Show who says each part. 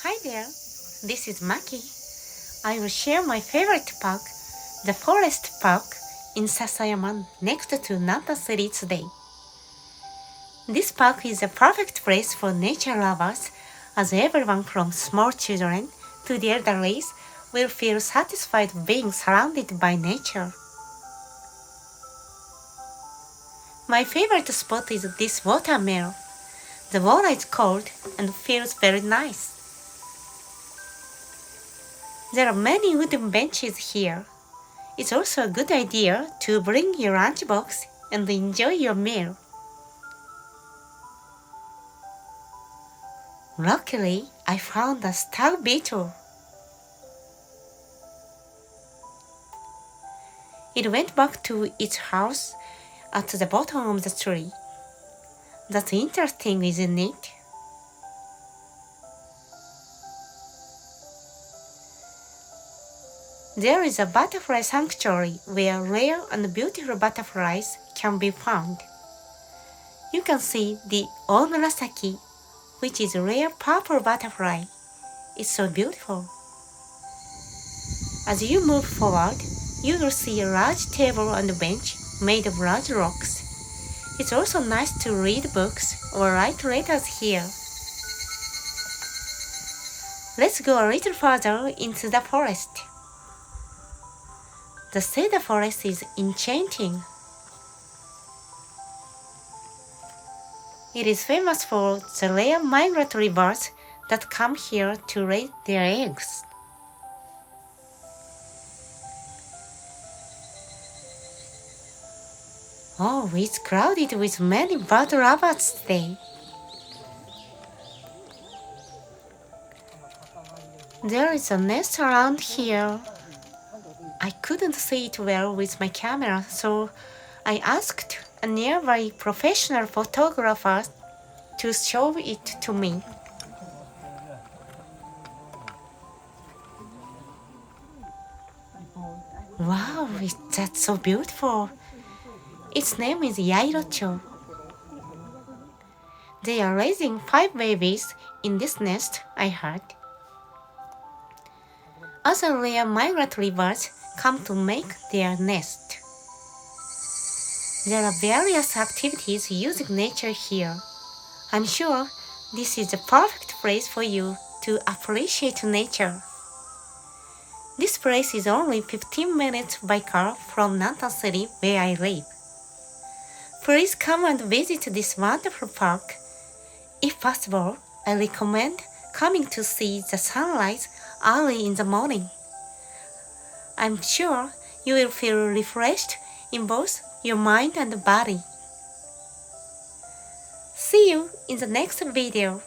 Speaker 1: Hi there, this is Maki. I will share my favorite park, the Forest Park in Sasayama next to Nantan-city today. This park is a perfect place for nature lovers, as everyone from small children to the elderly will feel satisfied being surrounded by nature. My favorite spot is this watermill. The water is cold and feels very nice. There are many wooden benches here. It's also a good idea to bring your lunchbox and enjoy your meal. Luckily, I found a stag beetle. It went back to its house at the bottom of the tree. That's interesting, isn't it? There is a butterfly sanctuary where rare and beautiful butterflies can be found. You can see the omurasaki, which is a rare purple butterfly. It's so beautiful. As you move forward, you will see a large table and bench made of large rocks. It's also nice to read books or write letters here. Let's go a little further into the forest. The cedar forest is enchanting. It is famous for the rare migratory birds that come here to lay their eggs. Oh, it's crowded with many bird lovers today. There is a nest around here. I couldn't see it well with my camera, so I asked a nearby professional photographer to show it to me. Wow, that's so beautiful. Its name is Yairocho. They are raising 5 babies in this nest, I heard. Other rare migratory birds come to make their nest. There are various activities using nature here. I'm sure this is the perfect place for you to appreciate nature. This place is only 15 minutes by car from Nantan-city where I live. Please come and visit this wonderful park. If possible, I recommend coming to see the sunrise early in the morning. I'm sure you will feel refreshed in both your mind and body. See you in the next video.